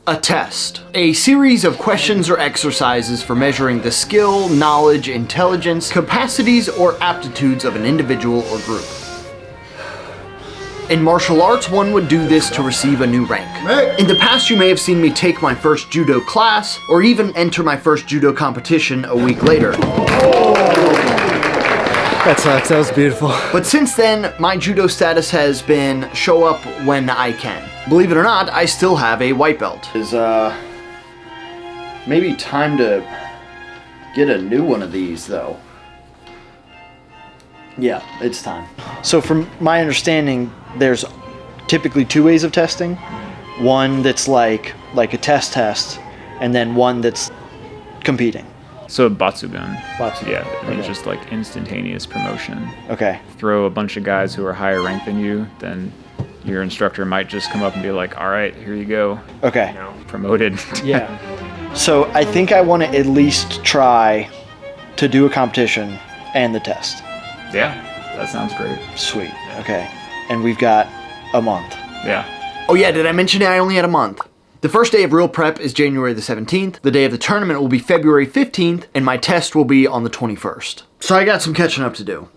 A test. A series of questions or exercises for measuring the skill, knowledge, intelligence, capacities, or aptitudes of an individual or group. In martial arts, one would do this to receive a new rank. In the past, you may have seen me take my first judo class, or even enter my first judo competition a week later. That sucks, that was beautiful. But since then, my judo status has been show up when I can. Believe it or not, I still have a white belt. It's maybe time to get a new one of these, though. Yeah, it's time. So from my understanding, there's typically two ways of testing. One that's like a test, and then one that's competing. So Batsugun. Batsugun. Yeah, I mean, Okay. just like instantaneous promotion. Okay. Throw a bunch of guys who are higher ranked than you, then your instructor might just come up and be like, all right, here you go. Okay. You know, promoted. Yeah. So I think I want to at least try to do a competition and the test. Yeah, that sounds great. Sweet. Okay. And we've got a month. Yeah. Oh yeah, did I mention I only had a month? The first day of real prep is January the 17th. The day of the tournament will be February 15th, and my test will be on the 21st. So I got some catching up to do,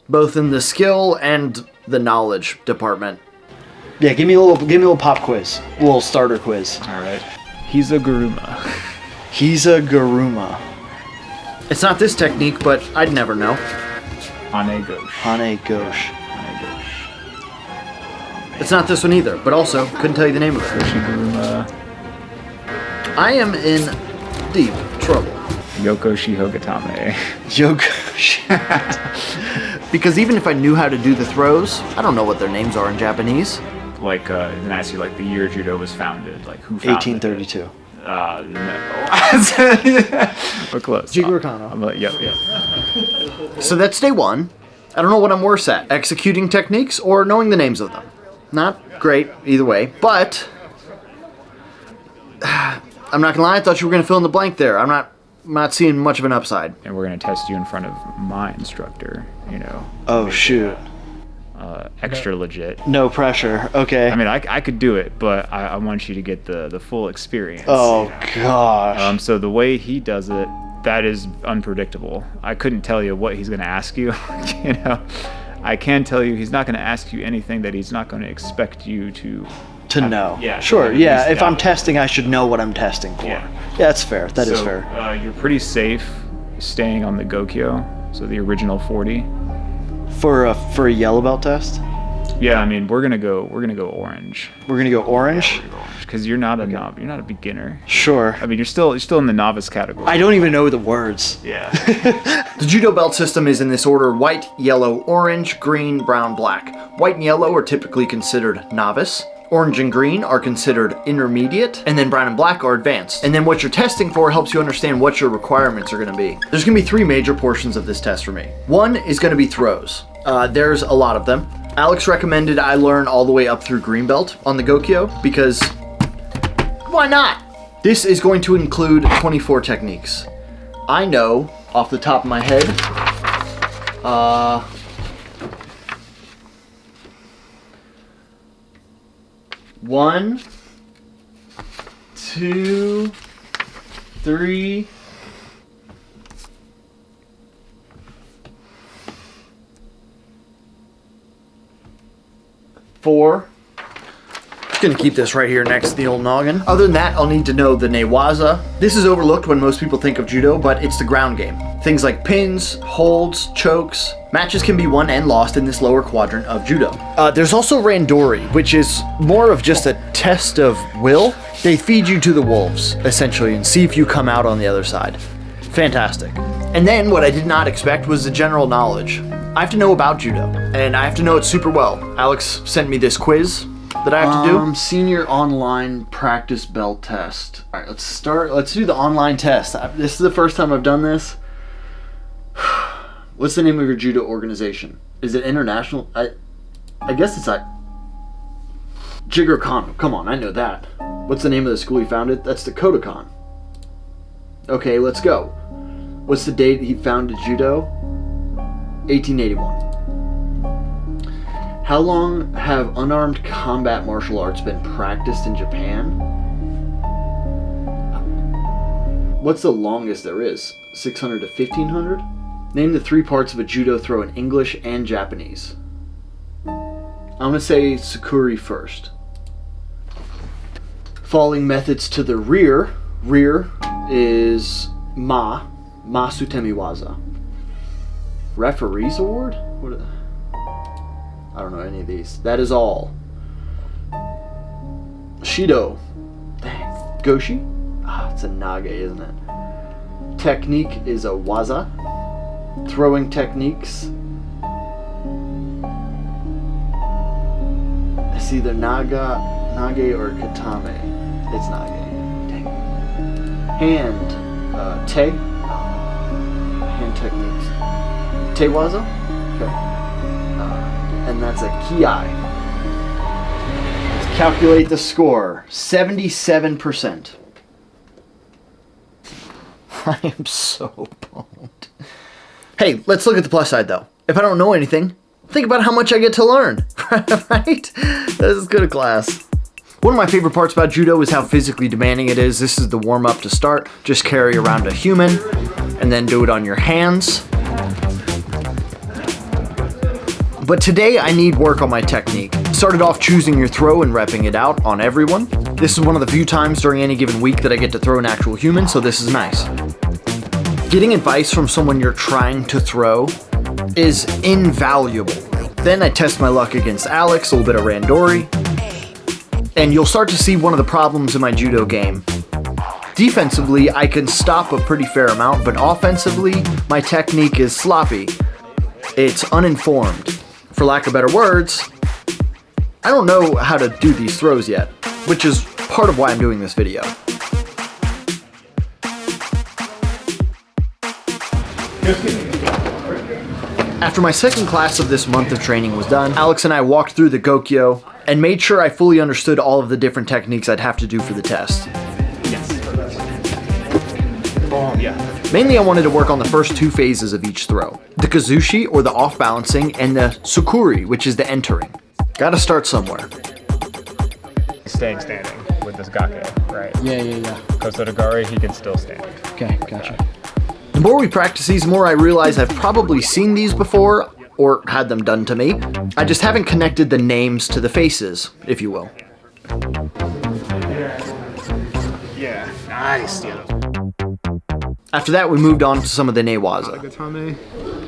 both in the skill and the knowledge department. Yeah, give me a little pop quiz, a little starter quiz. All right. He's a Guruma. He's a Garuma. It's not this technique, but I'd never know. Hane Gosh. Hane Gosh. Hane Gosh. It's not this one either, but also couldn't tell you the name of it. Guruma. I am in deep trouble. Yoko Shihogatame. Because even if I knew how to do the throws, I don't know what their names are in Japanese. Like, and ask you like the year judo was founded. Like who founded 1832. No. We're close. Jigoro Kano. I'm like, yep. So that's day one. I don't know what I'm worse at, executing techniques or knowing the names of them. Not great either way, but I'm not gonna lie, I thought you were gonna fill in the blank there. I'm not seeing much of an upside. And we're gonna test you in front of my instructor. You know. Oh shoot. Extra legit. No pressure. Okay. I mean, I could do it, but I want you to get the full experience. Oh gosh. So the way he does it, that is unpredictable. I couldn't tell you what he's going to ask you. You know, I can tell you he's not going to ask you anything that he's not going to expect you to know. Yeah. Sure. At Yeah. least If I'm doubt. testing, I should know what I'm testing for. Yeah. Yeah, that's fair. That is So, fair. You're pretty safe staying on the Gokyo, so the original 40. For a yellow belt test, Yeah, I mean, we're gonna go orange. we're gonna go orange. Because you're not a you're not a beginner. Sure. I mean, you're still in the novice category. I don't even know the words. Yeah. The judo belt system is in this order: white, yellow, orange, green, brown, black. White and yellow are typically considered novice. Orange and green are considered intermediate, and then brown and black are advanced. And then what you're testing for helps you understand what your requirements are gonna be. There's gonna be three major portions of this test for me. One is gonna be throws. There's a lot of them. Alex recommended I learn all the way up through green belt on the Gokyo because why not? This is going to include 24 techniques. I know off the top of my head, 1, 2, 3, 4. Gonna keep this right here next to the old noggin. Other than that, I'll need to know the newaza. This is overlooked when most people think of judo, but it's the ground game. Things like pins, holds, chokes. Matches can be won and lost in this lower quadrant of judo. There's also randori, which is more of just a test of will. They feed you to the wolves, essentially, and see if you come out on the other side. Fantastic. And then what I did not expect was the general knowledge. I have to know about judo, and I have to know it super well. Alex sent me this quiz that I have to do. Senior online practice belt test. All right, let's start. Let's do the online test. This is the first time I've done this. What's the name of your judo organization? Is it international? I guess it's like Jigoro Kano. Come on, I know that. What's the name of the school he founded? That's the Kodokan. Okay, let's go. What's the date he founded judo? 1881. How long have unarmed combat martial arts been practiced in Japan? What's the longest there is? 600 to 1500? Name the 3 parts of a judo throw in English and Japanese. I'm going to say Sakuri first. Falling methods to the rear. Rear is Ma Sutemi Waza. Referee's award? What? I don't know any of these. That is all. Shido. Dang. Goshi? It's a nage, isn't it? Technique is a waza. Throwing techniques. It's either nage or katame. It's nage. Dang. Hand. Te. Hand techniques. Te waza? Okay. And that's a kiai. Let's calculate the score. 77%. I am so pumped. Hey, let's look at the plus side though. If I don't know anything, think about how much I get to learn, right? This is good class. One of my favorite parts about judo is how physically demanding it is. This is the warm up to start. Just carry around a human and then do it on your hands. But today I need work on my technique. Started off choosing your throw and repping it out on everyone. This is one of the few times during any given week that I get to throw an actual human, so this is nice. Getting advice from someone you're trying to throw is invaluable. Then I test my luck against Alex, a little bit of randori, and you'll start to see one of the problems in my judo game. Defensively, I can stop a pretty fair amount, but offensively, my technique is sloppy. It's uninformed. For lack of better words, I don't know how to do these throws yet, which is part of why I'm doing this video. After my second class of this month of training was done, Alex and I walked through the Gokyo and made sure I fully understood all of the different techniques I'd have to do for the test. Yes. Yeah. Mainly I wanted to work on the first 2 phases of each throw. The kazushi, or the off-balancing, and the sukuri, which is the entering. Gotta start somewhere. Staying standing with this gake, right? Yeah. Kosotogari, he can still stand. Okay, gotcha. The more we practice these, the more I realize I've probably seen these before, or had them done to me. I just haven't connected the names to the faces, if you will. Yeah, nice. Yeah. After that, we moved on to some of the newaza. Gatame,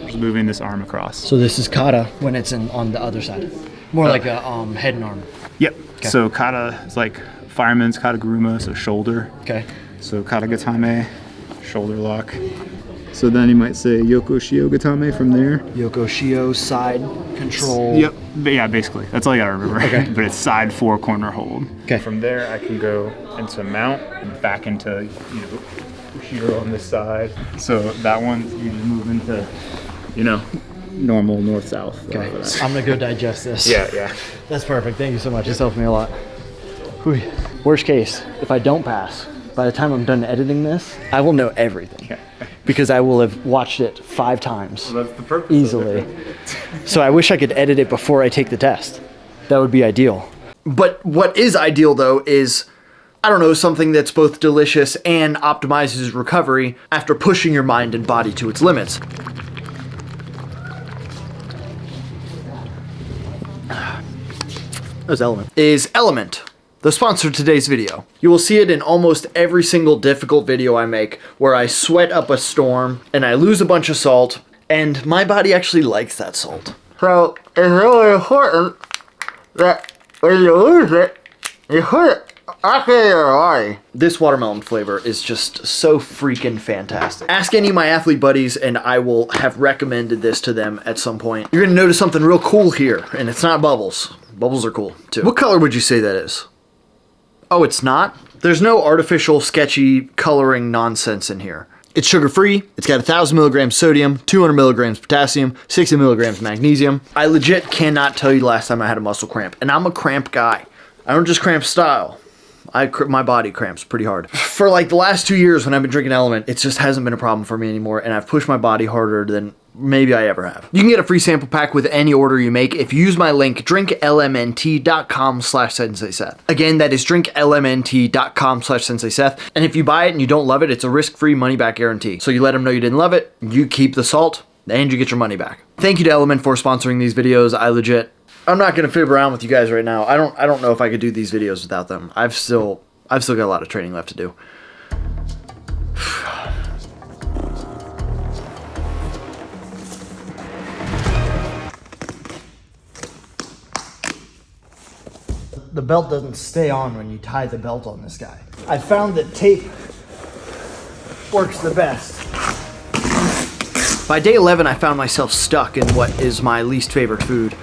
just moving this arm across. So this is kata when it's on the other side. More like a head and arm. Yep. Okay. So kata is like fireman's kata guruma, so shoulder. Okay. So kata gatame, shoulder lock. So then you might say yoko shio gatame from there. Yoko shio, side control. Yep. But yeah, basically. That's all you gotta remember. Okay. But it's side 4 corner hold. Okay. From there I can go into mount and back into, shiro on this side. So that one you just move into, normal north-south. Okay. I'm gonna go digest this. Yeah. That's perfect. Thank you so much. This helped me a lot. Whew. Worst case, if I don't pass, by the time I'm done editing this, I will know everything. Yeah. Because I will have watched it 5 times. Well, that's the purpose easily. of it. So I wish I could edit it before I take the test. That would be ideal. But what is ideal, though, is, I don't know, something that's both delicious and optimizes recovery after pushing your mind and body to its limits. That was Element. Is Element, the sponsor of today's video. You will see it in almost every single difficult video I make, where I sweat up a storm and I lose a bunch of salt, and my body actually likes that salt. So it's really important that when you lose it, you put it back in your body. This watermelon flavor is just so freaking fantastic. Ask any of my athlete buddies and I will have recommended this to them at some point. You're gonna notice something real cool here, and it's not bubbles. Bubbles are cool too. What color would you say that is? Oh, it's not? There's no artificial, sketchy coloring nonsense in here. It's sugar-free, it's got 1,000 milligrams sodium, 200 milligrams potassium, 60 milligrams magnesium. I legit cannot tell you the last time I had a muscle cramp, and I'm a cramp guy. I don't just cramp style. My body cramps pretty hard. For like the last 2 years when I've been drinking Element, it just hasn't been a problem for me anymore, and I've pushed my body harder than maybe I ever have. You can get a free sample pack with any order you make if you use my link, drinklmnt.com/Sensei Seth. Again, that is drinklmnt.com/Sensei Seth. And if you buy it and you don't love it, it's a risk-free money-back guarantee. So you let them know you didn't love it, you keep the salt, and you get your money back. Thank you to Element for sponsoring these videos. I'm not gonna fib around with you guys right now. I don't know if I could do these videos without them. I've still got a lot of training left to do. The belt doesn't stay on when you tie the belt on this guy. I found that tape works the best. By day 11, I found myself stuck in what is my least favorite food,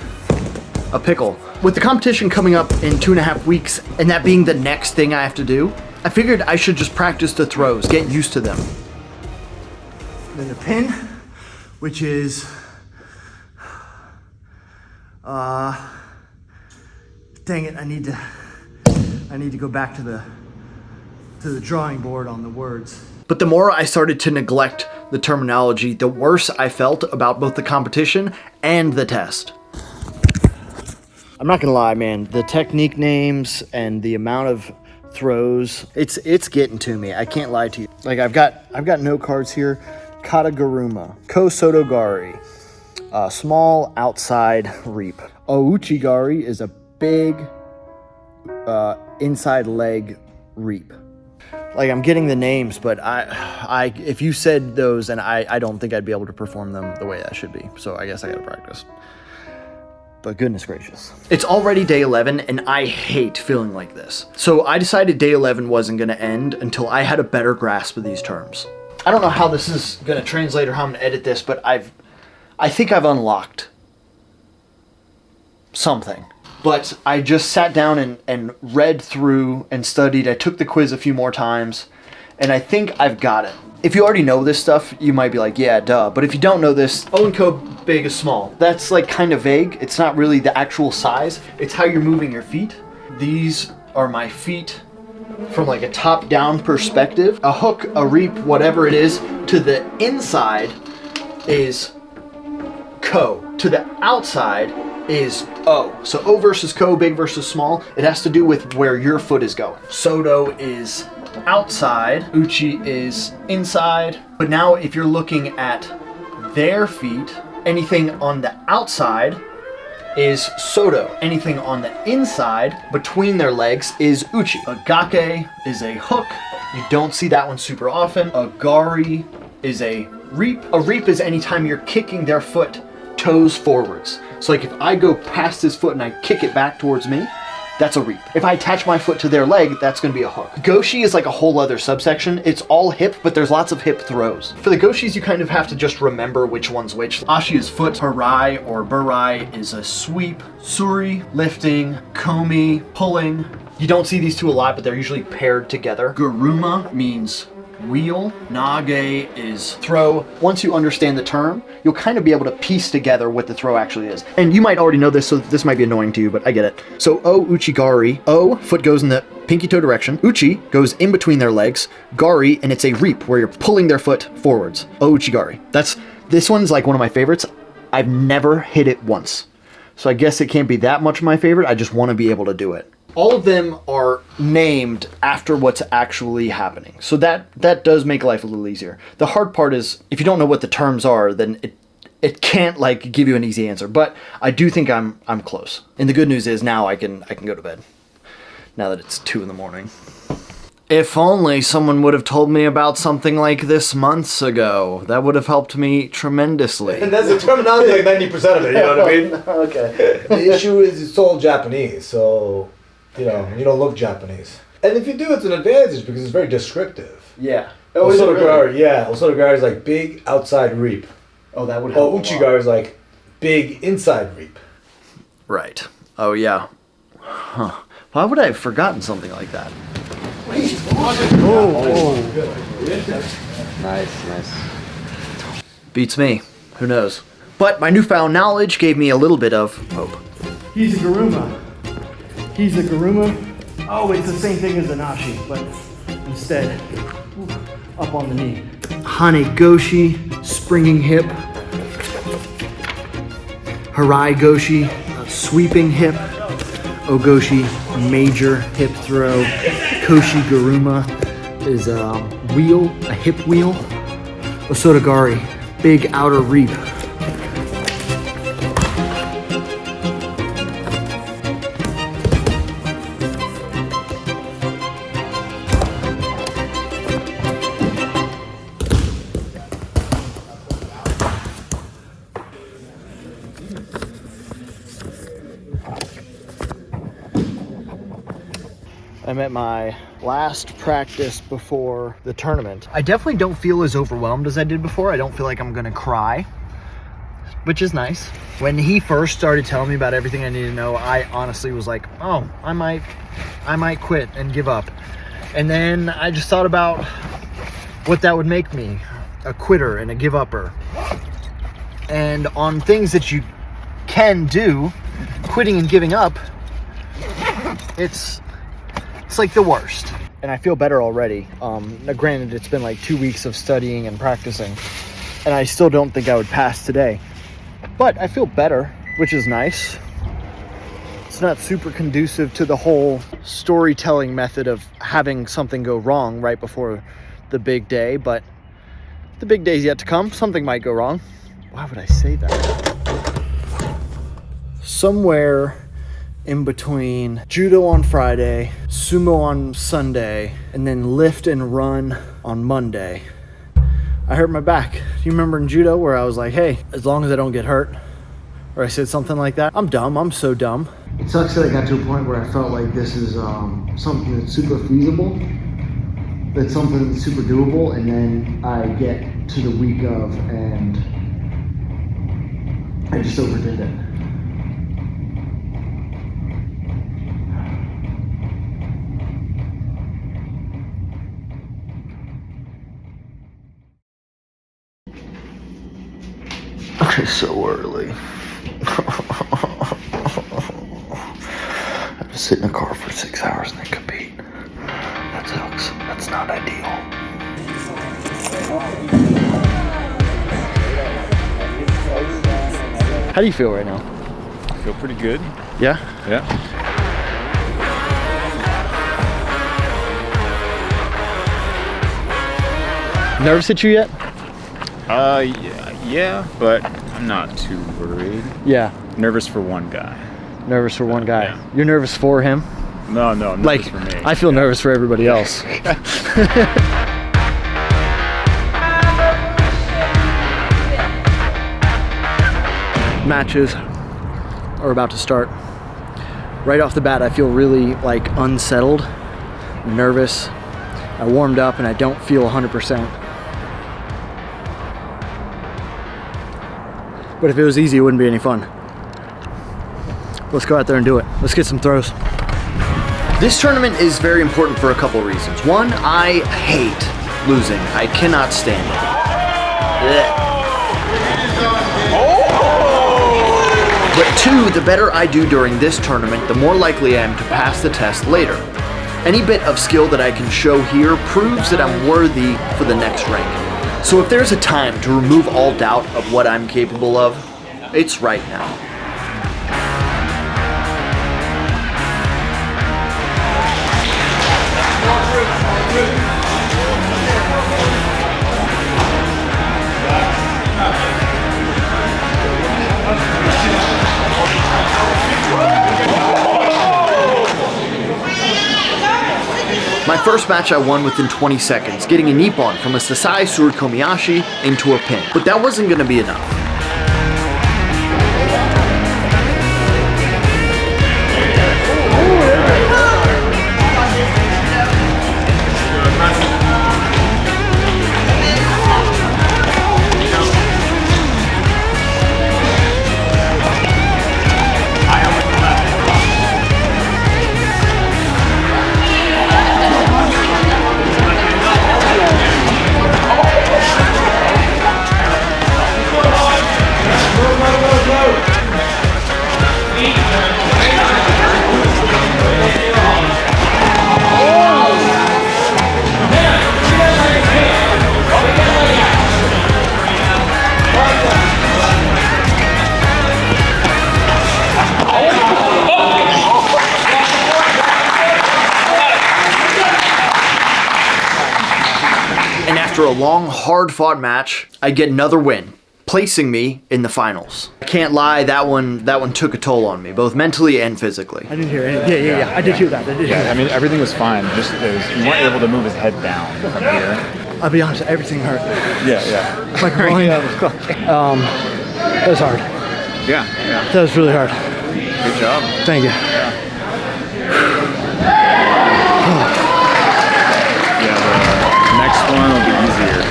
a pickle. With the competition coming up in 2.5 weeks, and that being the next thing I have to do, I figured I should just practice the throws, get used to them. Then the pin, which is, dang it, I need to go back to the drawing board on the words. But the more I started to neglect the terminology, the worse I felt about both the competition and the test. I'm not gonna lie, man, the technique names and the amount of throws, it's getting to me. I can't lie to you. Like I've got note cards here. Kataguruma, Kosotogari, small outside reap. Ouchigari is a big inside leg reap. Like I'm getting the names, but I if you said those, and I don't think I'd be able to perform them the way I should be. So I guess I gotta practice. But goodness gracious. It's already day 11 and I hate feeling like this. So I decided day 11 wasn't gonna end until I had a better grasp of these terms. I don't know how this is gonna translate or how I'm gonna edit this, but I think I've unlocked something. But I just sat down and read through and studied. I took the quiz a few more times, and I think I've got it. If you already know this stuff, you might be like, yeah, duh. But if you don't know this, uncut, big is small. That's like kind of vague. It's not really the actual size. It's how you're moving your feet. These are my feet from like a top-down perspective. A hook, a reap, whatever it is, to the inside is ko. To the outside is O. So O versus ko, big versus small. It has to do with where your foot is going. Soto is outside, uchi is inside. But now if you're looking at their feet, anything on the outside is soto. Anything on the inside between their legs is uchi. A gake is a hook. You don't see that one super often. A gari is a reap. A reap is anytime you're kicking their foot toes forwards. So like if I go past his foot and I kick it back towards me, that's a reap. If I attach my foot to their leg, that's gonna be a hook. Goshi is like a whole other subsection. It's all hip, but there's lots of hip throws. For the goshis, you kind of have to just remember which one's which. Ashi is foot, harai or burai is a sweep, suri, lifting, komi, pulling. You don't see these two a lot, but they're usually paired together. Guruma means wheel. Nage is throw. Once you understand the term, you'll kind of be able to piece together what the throw actually is. And you might already know this, so this might be annoying to you, but I get it. So O uchigari. O, foot goes in the pinky toe direction. Uchi goes in between their legs. Gari, and it's a reap where you're pulling their foot forwards. O uchigari. This one's like one of my favorites. I've never hit it once. So I guess it can't be that much my favorite. I just want to be able to do it. All of them are named after what's actually happening. So that does make life a little easier. The hard part is if you don't know what the terms are, then it can't like give you an easy answer. But I do think I'm close. And the good news is now I can go to bed. Now that it's 2 a.m. If only someone would have told me about something like this months ago. That would have helped me tremendously. And that's the terminology, like 90% of it, you know what I mean? Okay. The issue is it's all Japanese, so, you don't look Japanese. And if you do, it's an advantage because it's very descriptive. Yeah. Osotogari is like big outside reap. Oh, that would help. Uchigari is like big inside reap. Right. Oh, yeah. Huh. Why would I have forgotten something like that? Nice. Beats me. Who knows? But my newfound knowledge gave me a little bit of hope. He's a Guruma. Oh, it's the same thing as an Ashi, but instead, up on the knee. Hanegoshi, springing hip. Harai Goshi, sweeping hip. Ogoshi, major hip throw. Koshi Garuma is a wheel, a hip wheel. Osotogari, big outer reap. I'm at my last practice before the tournament. I definitely don't feel as overwhelmed as I did before. I don't feel like I'm gonna cry, which is nice. When he first started telling me about everything I needed to know, I honestly was like, oh, I might quit and give up. And then I just thought about what that would make me, a quitter and a give-upper. And on things that you can do, quitting and giving up, it's like the worst. And I feel better already. Now granted, it's been like 2 weeks of studying and practicing, and I still don't think I would pass today. But I feel better, which is nice. It's not super conducive to the whole storytelling method of having something go wrong right before the big day, but the big day's yet to come. Something might go wrong. Why would I say that? Somewhere in between judo on Friday, sumo on Sunday, and then lift and run on Monday, I hurt my back. Do you remember in judo where I was like, hey, as long as I don't get hurt, or I said something like that? I'm dumb. I'm so dumb. It sucks that I got to a point where I felt like this is something that's super feasible, that's something that's super doable, and then I get to the week of and I just overdid it. Okay, so early. I have to sit in a car for 6 hours and then compete. That sucks. That's not ideal. How do you feel right now? I feel pretty good. Yeah? Yeah. Nerves hit you yet? Yeah, but I'm not too worried. Yeah. Nervous for one guy. Nervous for one guy. Yeah. You're nervous for him? No, I'm nervous for me. I feel nervous for everybody else. Matches are about to start. Right off the bat, I feel really like unsettled, nervous. I warmed up and I don't feel 100%. But if it was easy, it wouldn't be any fun. Let's go out there and do it. Let's get some throws. This tournament is very important for a couple reasons. One, I hate losing. I cannot stand it. But two, the better I do during this tournament, the more likely I am to pass the test later. Any bit of skill that I can show here proves that I'm worthy for the next rank. So if there's a time to remove all doubt of what I'm capable of, it's right now. My first match I won within 20 seconds, getting a nippon from a Sasai Surikomiyashi into a pin. But that wasn't going to be enough. And after a long, hard-fought match, I get another win, placing me in the finals. I can't lie, that one took a toll on me, both mentally and physically. I didn't hear anything. Yeah. I did hear that. I mean, everything was fine. Just you weren't able to move his head down from here. I'll be honest, everything hurt. Yeah. Like going that was hard. Yeah. That was really hard. Good job. Thank you. Yeah, the next one will be easier.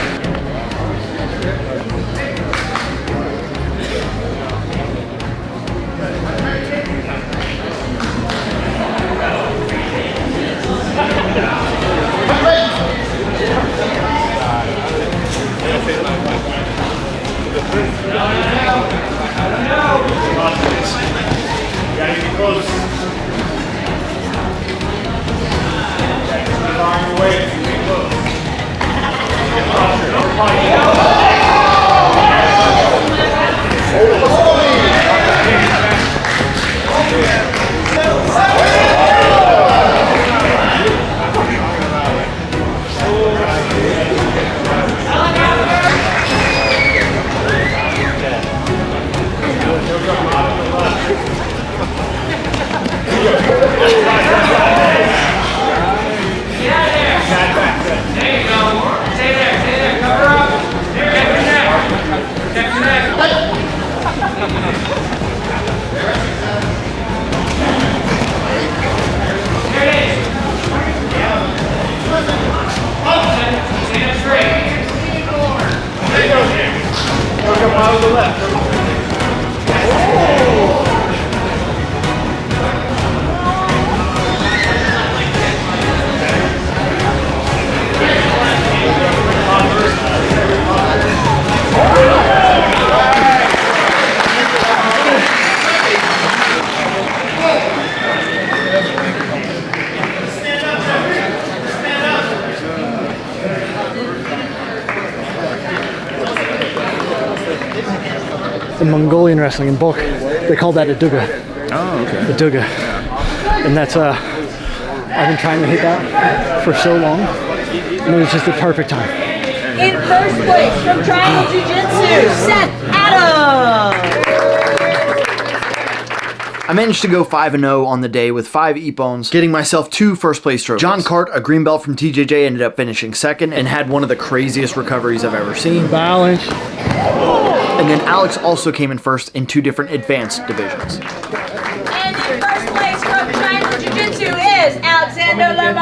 In Mongolian wrestling, in bulk, they call that a duga. Oh, okay. A duga. And that's, I've been trying to hit that for so long, and it was just the perfect time. In first place from Triangle Jiu Jitsu, Seth Adams. I managed to go 5-0 on the day with 5 Eppones, getting myself 2 first place trophies. John Cart, a green belt from TJJ, ended up finishing second and had one of the craziest recoveries I've ever seen. Balance. And then Alex also came in first in 2 different advanced divisions. And in first place from Triangle Jiu Jitsu is Alexander Lahman.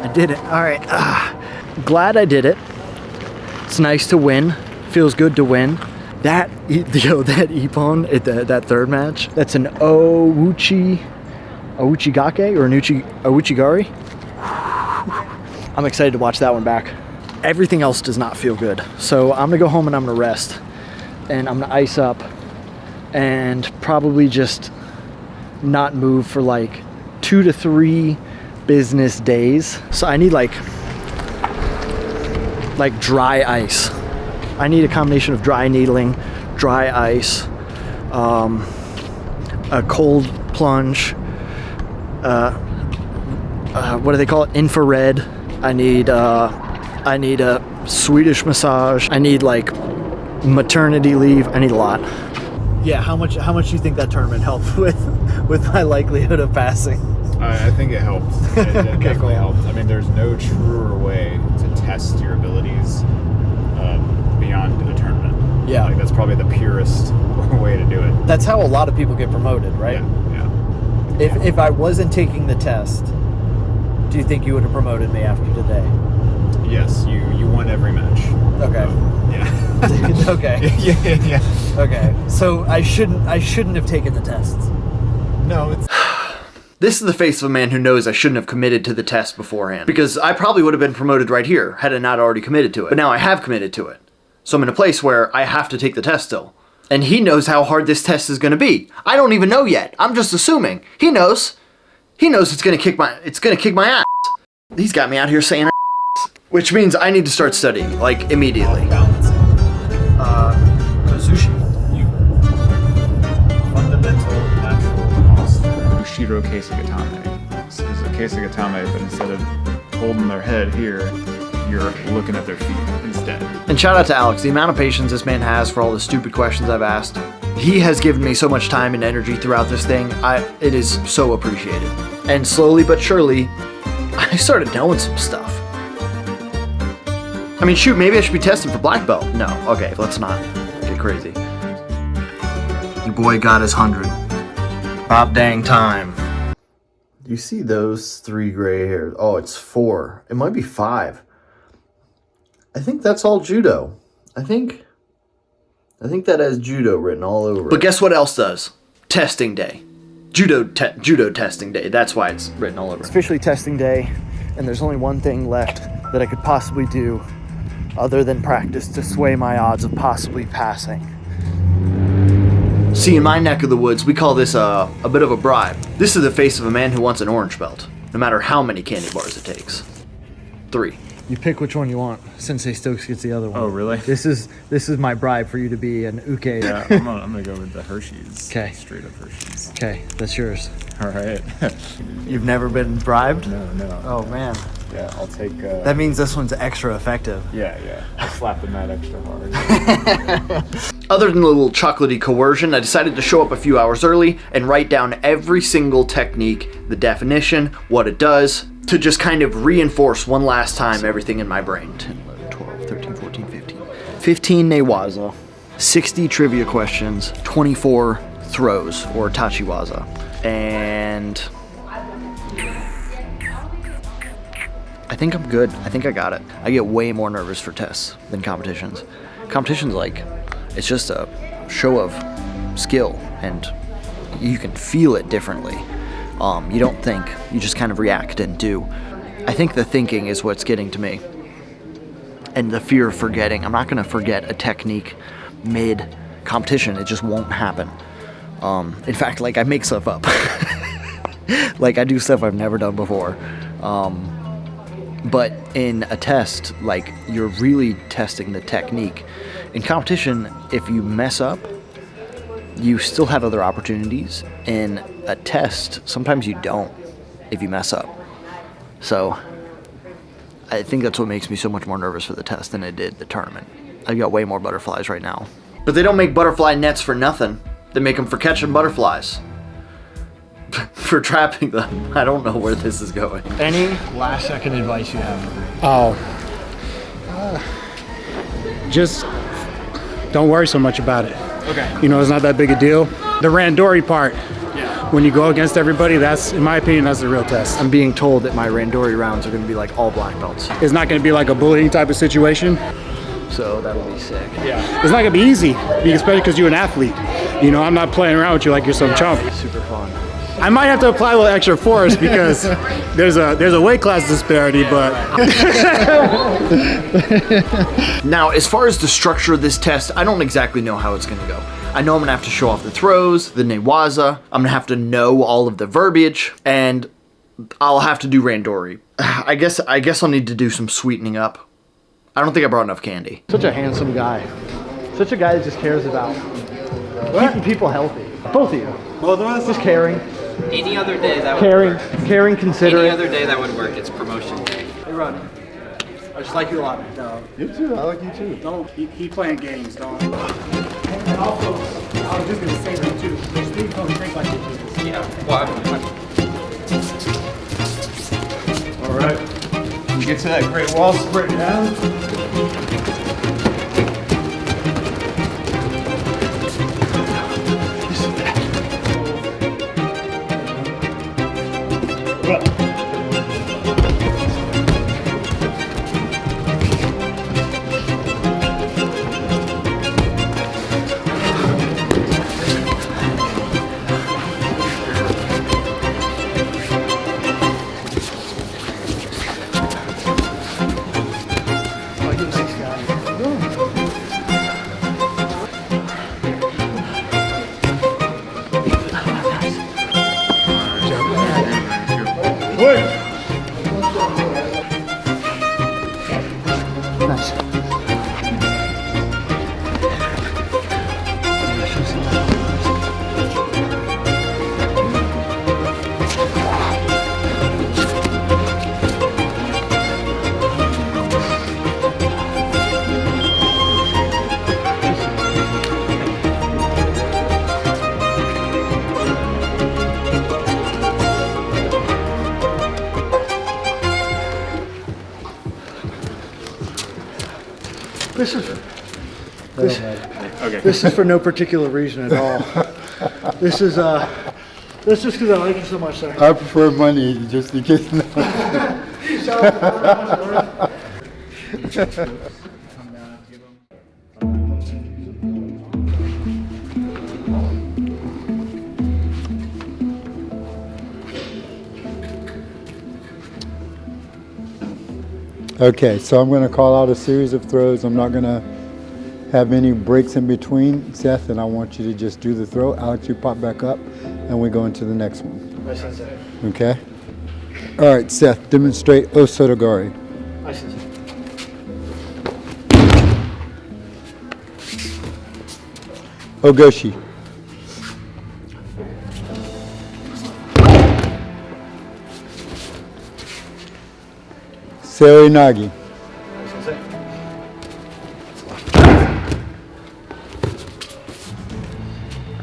I did it. All right. Glad I did it. It's nice to win. Feels good to win. That Ippon at that third match, that's an Ouchigake or an Ouchigari. I'm excited to watch that one back. Everything else does not feel good. So I'm gonna go home and I'm gonna rest. And I'm gonna ice up and probably just not move for like 2 to 3 business days. So I need like dry ice. I need a combination of dry needling, dry ice, a cold plunge, what do they call it? Infrared. I need a Swedish massage. I need like maternity leave. I need a lot. Yeah, how much do you think that tournament helped with my likelihood of passing? I think it helped. It definitely helped. I mean, there's no truer way to test your abilities beyond a tournament. Yeah. Like, that's probably the purest way to do it. That's how a lot of people get promoted, right? Yeah. If I wasn't taking the test, do you think you would have promoted me after today? Yes, you won every match. Okay. Yeah. Okay. Yeah. Okay. So I shouldn't have taken the tests. No, it's... This is the face of a man who knows I shouldn't have committed to the test beforehand, because I probably would have been promoted right here had I not already committed to it. But now I have committed to it. So I'm in a place where I have to take the test still. And he knows how hard this test is going to be. I don't even know yet. I'm just assuming. He knows. He knows it's going to kick my ass. He's got me out here saying ass. Which means I need to start studying, like, immediately. Sushi. Fundamental natural posture. Shiro Keisugatame. is a keisugatame, but instead of holding their head here, you're looking at their feet instead. And shout out to Alex, the amount of patience this man has for all the stupid questions I've asked. He has given me so much time and energy throughout this thing. It is so appreciated. And slowly but surely, I started knowing some stuff. I mean, shoot, maybe I should be tested for black belt. No, okay, let's not get crazy. Your boy got his 100. About dang time. You see those 3 gray hairs? Oh, it's 4. It might be 5. I think that's all judo. I think that has judo written all over it. But guess what else does? Testing day. Judo testing day. That's why it's written all over it. It's officially testing day, and there's only one thing left that I could possibly do other than practice to sway my odds of possibly passing. See, in my neck of the woods, we call this a bit of a bribe. This is the face of a man who wants an orange belt, no matter how many candy bars it takes. 3. You pick which one you want. Sensei Stokes gets the other one. Oh, really? This is my bribe for you to be an uke. Yeah, I'm gonna go with the Hershey's. Okay. Straight up Hershey's. Okay, that's yours. All right. You've never been bribed? No. Oh, man. Yeah, I'll take... That means this one's extra effective. Yeah. I'll slap the mat extra hard. Other than a little chocolatey coercion, I decided to show up a few hours early and write down every single technique, the definition, what it does, to just kind of reinforce one last time everything in my brain. 10, 11, 12, 13, 14, 15. 15 newaza, 60 trivia questions, 24 throws, or tachiwaza. And I think I'm good. I think I got it. I get way more nervous for tests than competitions. Competitions, like, it's just a show of skill, and you can feel it differently. You don't think, you just kind of react and do. I think the thinking is what's getting to me. And the fear of forgetting. I'm not going to forget a technique mid-competition. It just won't happen. In fact, like, I make stuff up. Like, I do stuff I've never done before. But in a test, like, you're really testing the technique. In competition, if you mess up, you still have other opportunities. In a test, sometimes you don't if you mess up. So I think that's what makes me so much more nervous for the test than it did the tournament. I've got way more butterflies right now. But they don't make butterfly nets for nothing. They make them for catching butterflies. For trapping them. I don't know where this is going. Any last second advice you have? Just don't worry so much about it. Okay. You know, it's not that big a deal. The randori part, when you go against everybody, that's, in my opinion, that's the real test. I'm being told that my randori rounds are going to be like all black belts. It's not going to be like a bullying type of situation. So that'll be sick. Yeah. It's not going to be easy, especially because you're an athlete. You know, I'm not playing around with you like you're some chump. Super fun. I might have to apply a little extra force because there's a weight class disparity, but... Now, as far as the structure of this test, I don't exactly know how it's going to go. I know I'm going to have to show off the throws, the newaza, I'm going to have to know all of the verbiage, and I'll have to do randori. I guess I'll need to do some sweetening up. I don't think I brought enough candy. Such a handsome guy. Such a guy that just cares about keeping people healthy. Both of you. Both of us? Just caring. Any other day that would work. Caring, considerate. Any other day that would work. It's promotion day. Hey, Rodney. I just like you a lot. No. You too. I like you too. Don't keep playing games, don't. And also, I was just going to say that too. Please don't think like you do. Yeah. Well, All right. You get to that great wall, spread it down. This is Okay. this is for no particular reason at all. This is just because I like you so much, sir. I prefer money, just in case. Okay, so I'm going to call out a series of throws. I'm not going to have any breaks in between, Seth, and I want you to just do the throw. Alex, you pop back up, and we go into the next one. Right, Sensei. Okay? All right, Seth, demonstrate Osotogari. Right, Sensei. Ogoshi. Serinagi. Right, Sensei.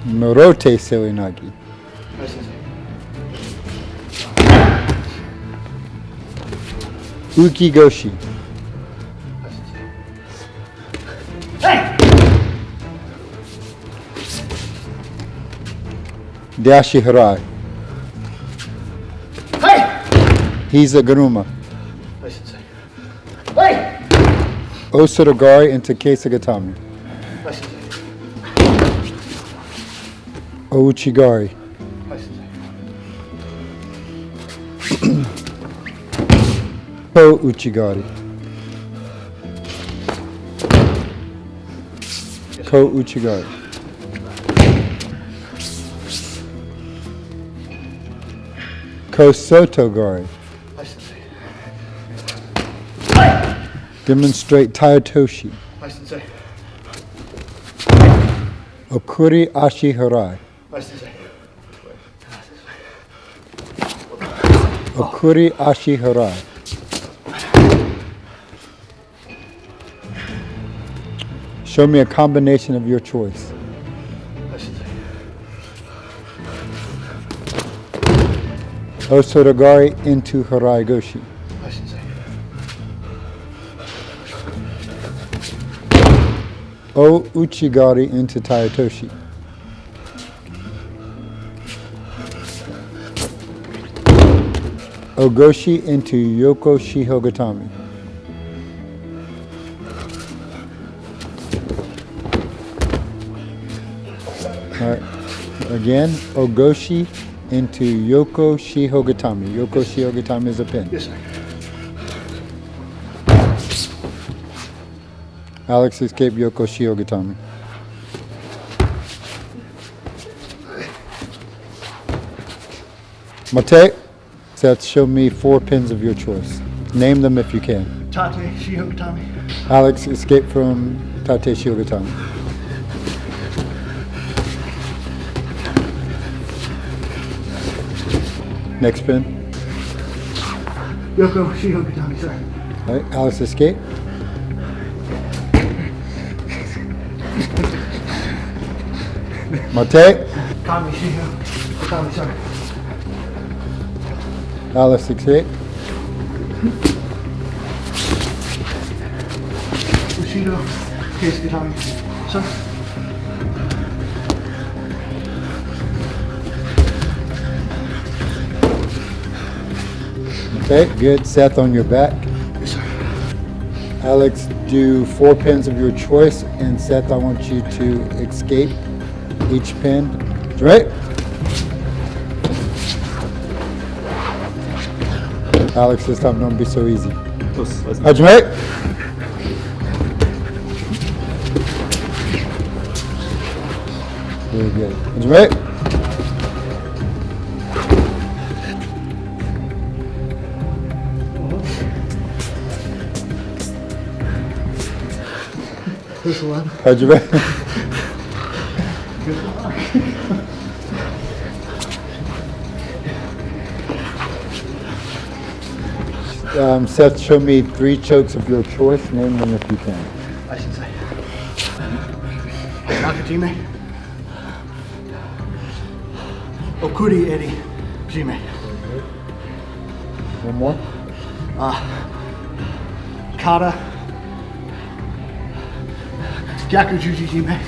Morote Serinagi. Right, Sensei. Ukigoshi. Dashi Harai. Hizagaruma. Right, Sensei. Hey! Osotogari into Keisagatami. Right, Sensei. Ouchigari. Right, Sensei. Ko Uchigari. Ko Uchigari. Ko Sotogari. Right, Sensei. Demonstrate Taitoshi. Right, Sensei. Okuri Ashi Harai. Right, Sensei. Okuri Ashi Harai. Show me a combination of your choice. Right, Sensei. Osotogari into Harai Goshi. Right, Sensei. O Uchigari into Taitoshi. Ogoshi into Yoko Shihogatami. Alright. Again, Ogoshi into Yoko Shihogatami. Yoko Shihogatami is a pin. Yes, sir. Alex escape Yoko Shihogatami. Mate, Seth, show me 4 pins of your choice. Name them if you can. Tate, Shihogatami. Alex, escape from Tate Shihogatami. Next pin. Yoko, Shihogatami, sir. All right, Alex, escape. Mate, Kami, Shihogatami, sir. Alex, escape. Bushido, Keisagatami, sir. Okay, good. Seth on your back. Yes, sir. Alex, do 4 pins of your choice, and Seth, I want you to escape each pin. Right? Alex, this time don't be so easy. Right? Very good. Right? This one. Right? Seth, show me 3 chokes of your choice. Name them if you can. I should say. Nakajime. Okuri Eri Jime. One more. Kata. Gyaku Juji man.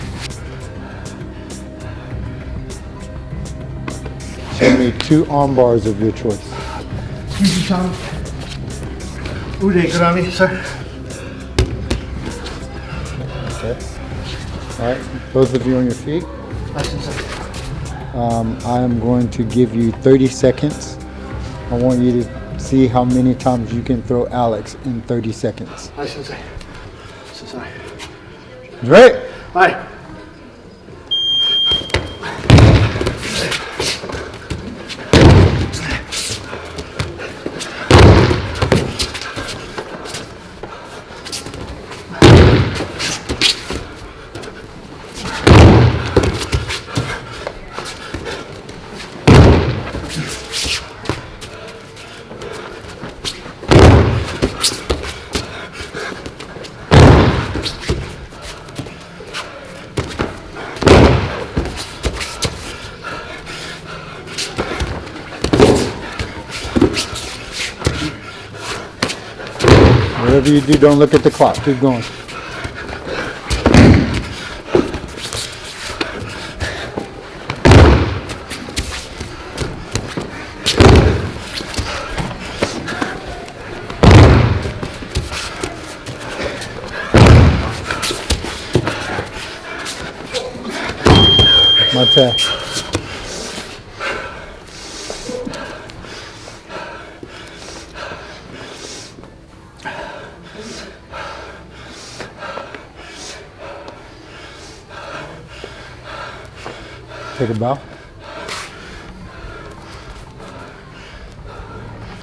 Show me 2 arm bars of your choice. Juji-chan. Ude Gurami, sir. Okay. All right, both of you on your feet. I am going to give you 30 seconds. I want you to see how many times you can throw Alex in 30 seconds. Hi, Sensei. Sensei. Right. Hi. Whatever you do, don't look at the clock. Keep going. My tap. Take a bow.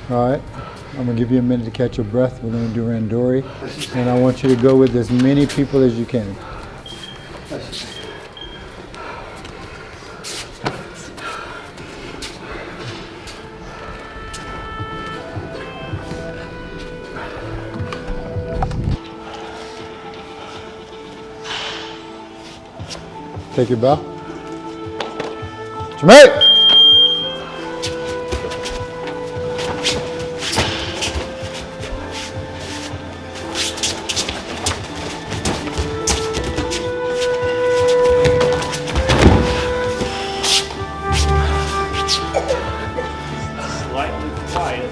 All right, I'm gonna give you a minute to catch your breath. We're gonna do randori, and I want you to go with as many people as you can. Take your bow. Mate! Slightly quiet.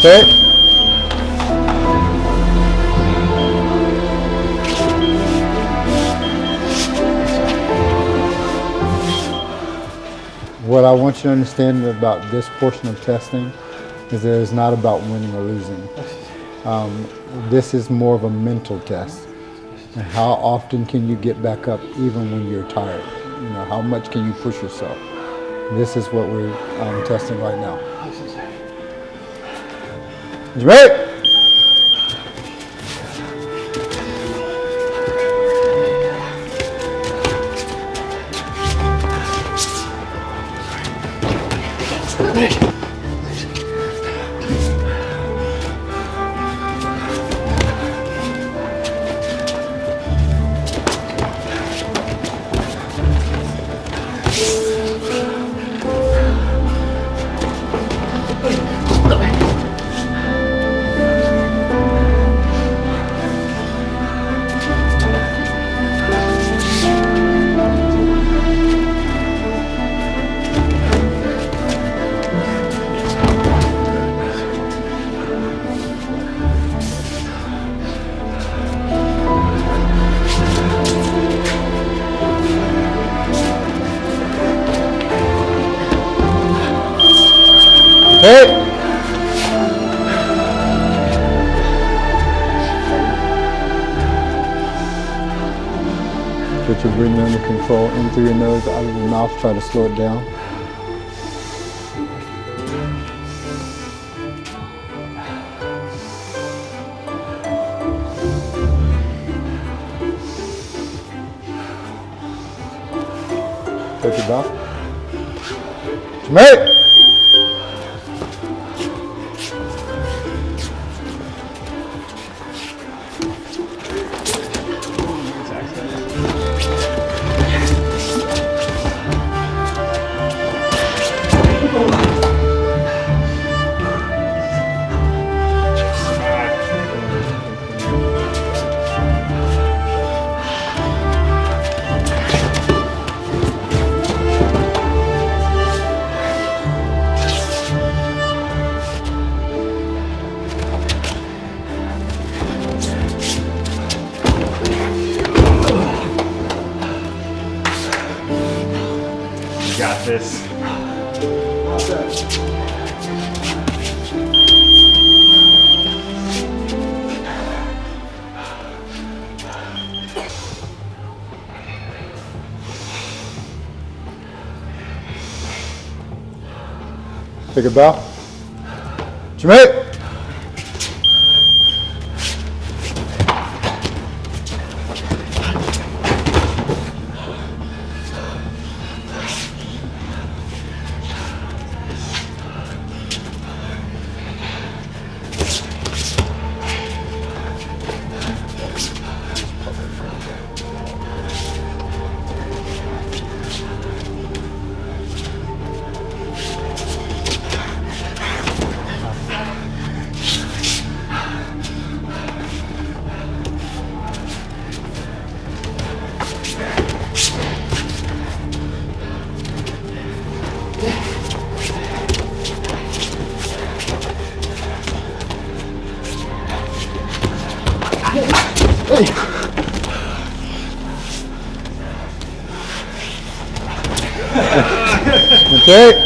Okay. What I want you to understand about this portion of testing is that it's not about winning or losing. This is more of a mental test. And how often can you get back up even when you're tired? You know, how much can you push yourself? This is what we're testing right now. You ready? Hey! Get your breathing under control, in through your nose, out of your mouth, try to slow it down. Take it back. Mate! Got this. Take a bow. Jimmy! Okay.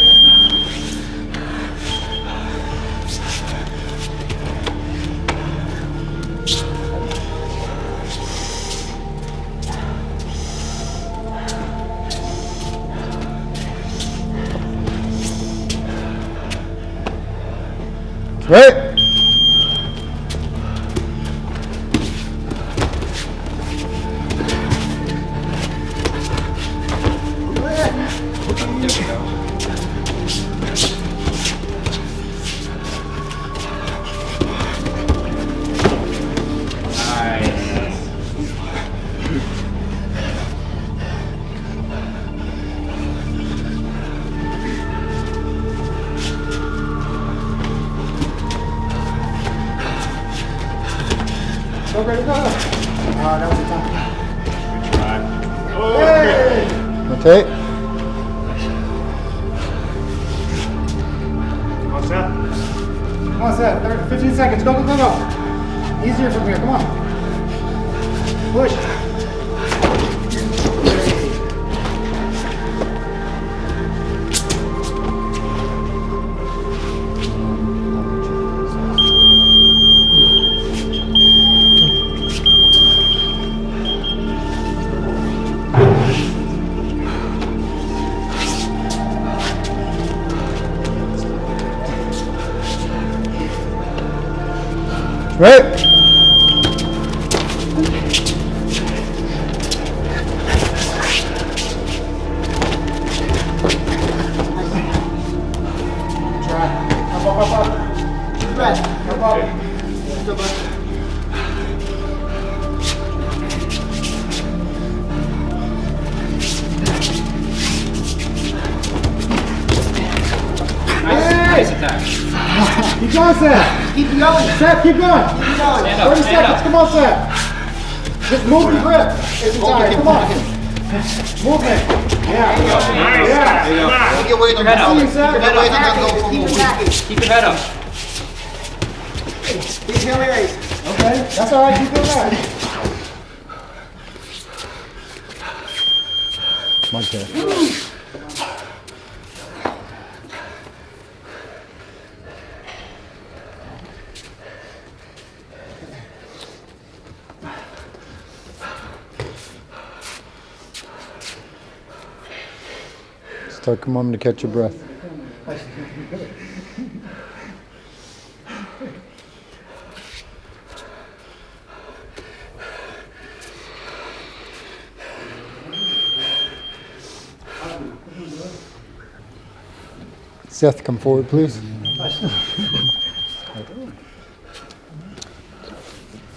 Right. Okay. Come on, Seth. Come on, Seth. 15 seconds. Go, go, go, go. Easier from here. Come on. Push. Right. Nice attack. Keep going, Seth. Keep going. Seth, keep going. Keep going. 30 seconds. Come on, Seth. Just move and grip. It's tight. Come on. Movement. Yeah. Yeah. Keep your weight on the head. Keep your head up. Keep your raise. Okay. That's all right. Keep doing that. My turn. Take a moment to catch your breath. Seth, come forward, please.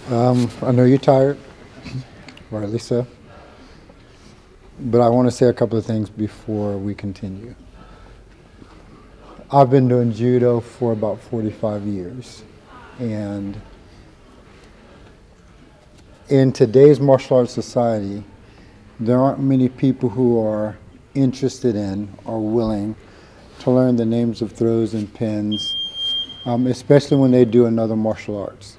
I know you're tired, rightly so. But I want to say a couple of things before we continue. I've been doing judo for about 45 years. And in today's martial arts society, there aren't many people who are interested in or willing to learn the names of throws and pins, especially when they do another martial arts.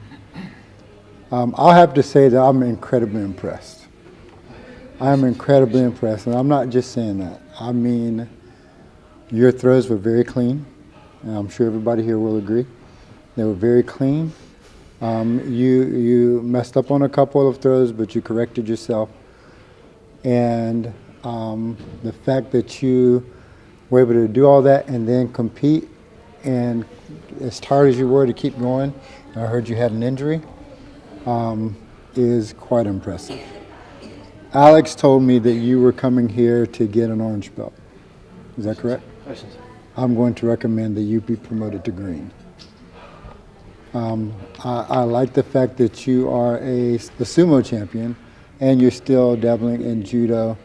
I'll have to say that I'm incredibly impressed. I'm incredibly impressed, and I'm not just saying that. I mean, your throws were very clean, and I'm sure everybody here will agree. They were very clean. You messed up on a couple of throws, but you corrected yourself. And the fact that you were able to do all that and then compete, and as tired as you were to keep going, and I heard you had an injury, is quite impressive. Alex told me that you were coming here to get an orange belt. Is that correct? Yes. I'm going to recommend that you be promoted to green. I like the fact that you are the sumo champion and you're still dabbling in judo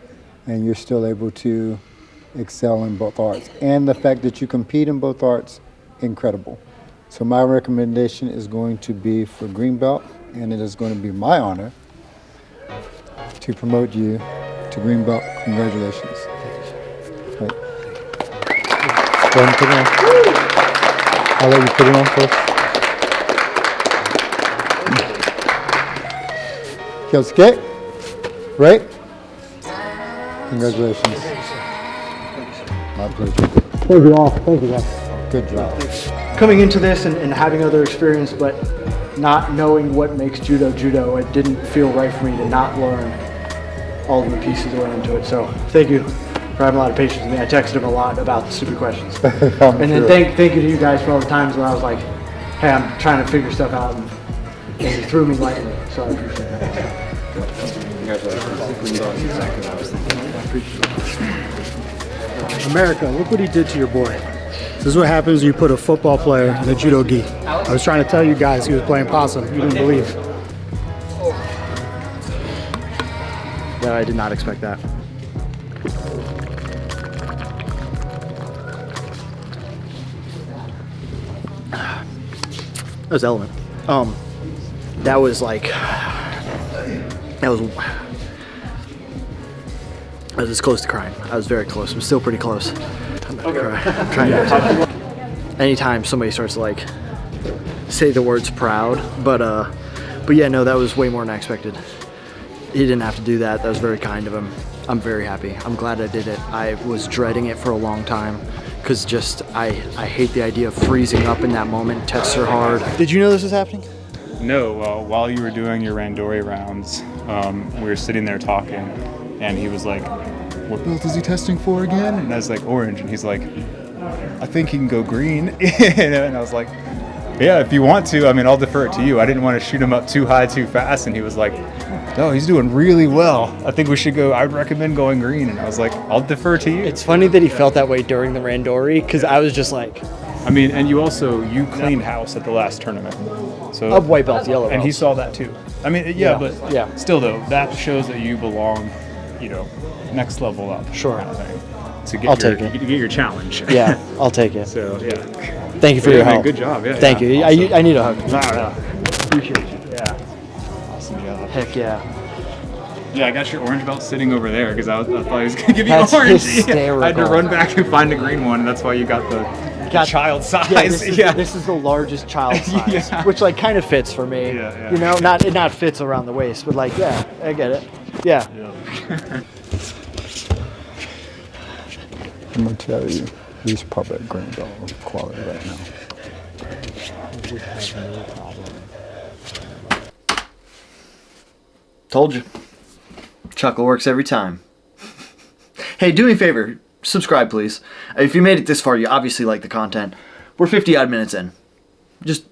and you're still able to excel in both arts. And the fact that you compete in both arts, incredible. So my recommendation is going to be for green belt, and it is going to be my honor to promote you to green belt. Congratulations. Right. Go ahead and put it on. I'll let you put it on first. Kyosuke, right? Congratulations. My pleasure. Thank you all. Thank you, guys. Good job. Coming into this and having other experience, but not knowing what makes judo, it didn't feel right for me to not learn all of the pieces that went into it. So thank you for having a lot of patience with me. I texted him a lot about the stupid questions. And then thank you to you guys for all the times when I was like, hey, I'm trying to figure stuff out, and you threw me lightly. So I appreciate that. America, look what he did to your boy. This is what happens when you put a football player in a judo gi. I was trying to tell you guys he was playing possum. You didn't believe. No, I did not expect that. That was Element. That was like, I was as close to crying. I was very close. I'm still pretty close. I'm trying to. Anytime somebody starts to like say the words proud, but yeah, no, that was way more than I expected. He didn't have to do that. That was very kind of him. I'm very happy. I'm glad I did it. I was dreading it for a long time because just I hate the idea of freezing up in that moment. Tests are hard. Did you know this was happening? No, while you were doing your randori rounds, we were sitting there talking, and he was like, what belt is he testing for again? And I was like, orange. And he's like, I think he can go green. And I was like, yeah, if you want to, I mean, I'll defer it to you. I didn't want to shoot him up too high too fast. And he was like, no, he's doing really well. I think we should go, I'd recommend going green. And I was like, I'll defer to you. It's funny that he felt that way during the randori, because I was just like, I mean, and you cleaned house at the last tournament. So of white belts, yellow belts. And he saw that too. I mean, but yeah. Still though, that shows that you belong, next level up. Sure. Kind of thing. To I'll take it. To get your challenge. Yeah, I'll take it. So, yeah. Thank you for your help. Good job, yeah. Thank you. Awesome. I need a hug. Appreciate you. Yeah. Awesome job. Heck yeah. Yeah, I got your orange belt sitting over there because I thought he was going to give you That's orange. hysterical. I had to run back and find a green one, and that's why you got the child size. Yeah, this is the largest child size, which like kind of fits for me. Yeah. Not fits around the waist, but like, yeah, I get it. Yeah. I'm going to tell you, he's probably a green belt quality right now. We have no problem. Told you. Chuckle works every time. Hey, do me a favor. Subscribe, please. If you made it this far, you obviously like the content. We're 50 odd minutes in. Just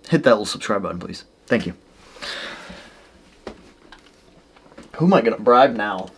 hit that little subscribe button, please. Thank you. Who am I going to bribe now?